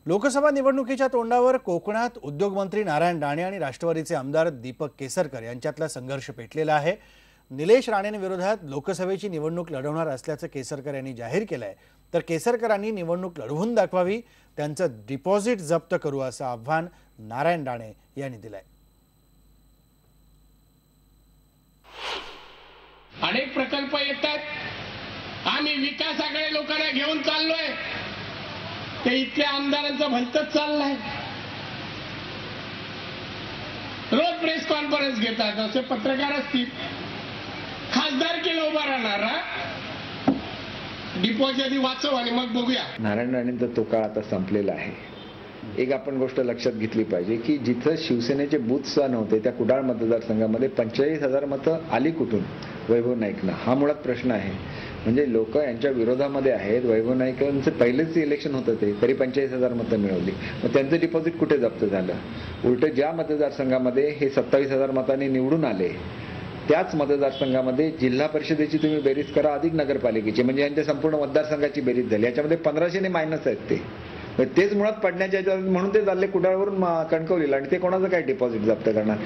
लोकसभा निवडणुकीच्या तोंडावर कोकणात उद्योगमंत्री नारायण राणे आणि राष्ट्रवादीचे आमदार दीपक केसरकर यांच्यातला संघर्ष पेटलेला आहे। निलेश राणेंविरोधात लोकसभेची निवडणूक लढवणार असल्याचं केसरकर यांनी जाहीर केलंय। तर केसरकरांनी निवडणूक लढवून दाखवावी, त्यांचं डिपॉझिट जप्त करू असं आव्हान नारायण राणे यांनी दिलंय। अनेक प्रकल्प येतात, आम्ही विकासाकडे लोकांना घेऊन चाललोय, ते इथल्या आमदारांचं भलतंच चाललंय। रोज प्रेस कॉन्फरन्स घेतात, असे पत्रकार असतील, खासदार केलं उभा राहणारा डिपॉझिट वाचव आणि मग बघूया। नारायण राणेंचा तो काळ आता संपलेला आहे। एक आपण गोष्ट लक्षात घेतली पाहिजे की जिथं शिवसेनेचे बूथ सुद्धा नव्हते त्या कुडाळ मतदारसंघामध्ये 45,000 मतं आली कुठून? वैभव नाईकना। हा मुळात प्रश्न आहे। म्हणजे लोक यांच्या विरोधामध्ये आहेत। वैभव नाईकांचं पहिलेच इलेक्शन होतं ते, तरी 45,000 मतं मिळवली। मग त्यांचं डिपॉझिट कुठे जप्त झालं? उलट ज्या मतदारसंघामध्ये हे 27,000 मतांनी निवडून आले त्याच मतदारसंघामध्ये जिल्हा परिषदेची तुम्ही बेरीज करा अधिक नगरपालिकेची, म्हणजे यांच्या संपूर्ण मतदारसंघाची बेरीज झाली। याच्यामध्ये 1500 मायनस आहेत तेच मुळात पडण्याच्या, म्हणून ते चालले कुडाळवरून कणकवलीला, आणि ते कोणाचं काय डिपॉझिट जप्त करणार?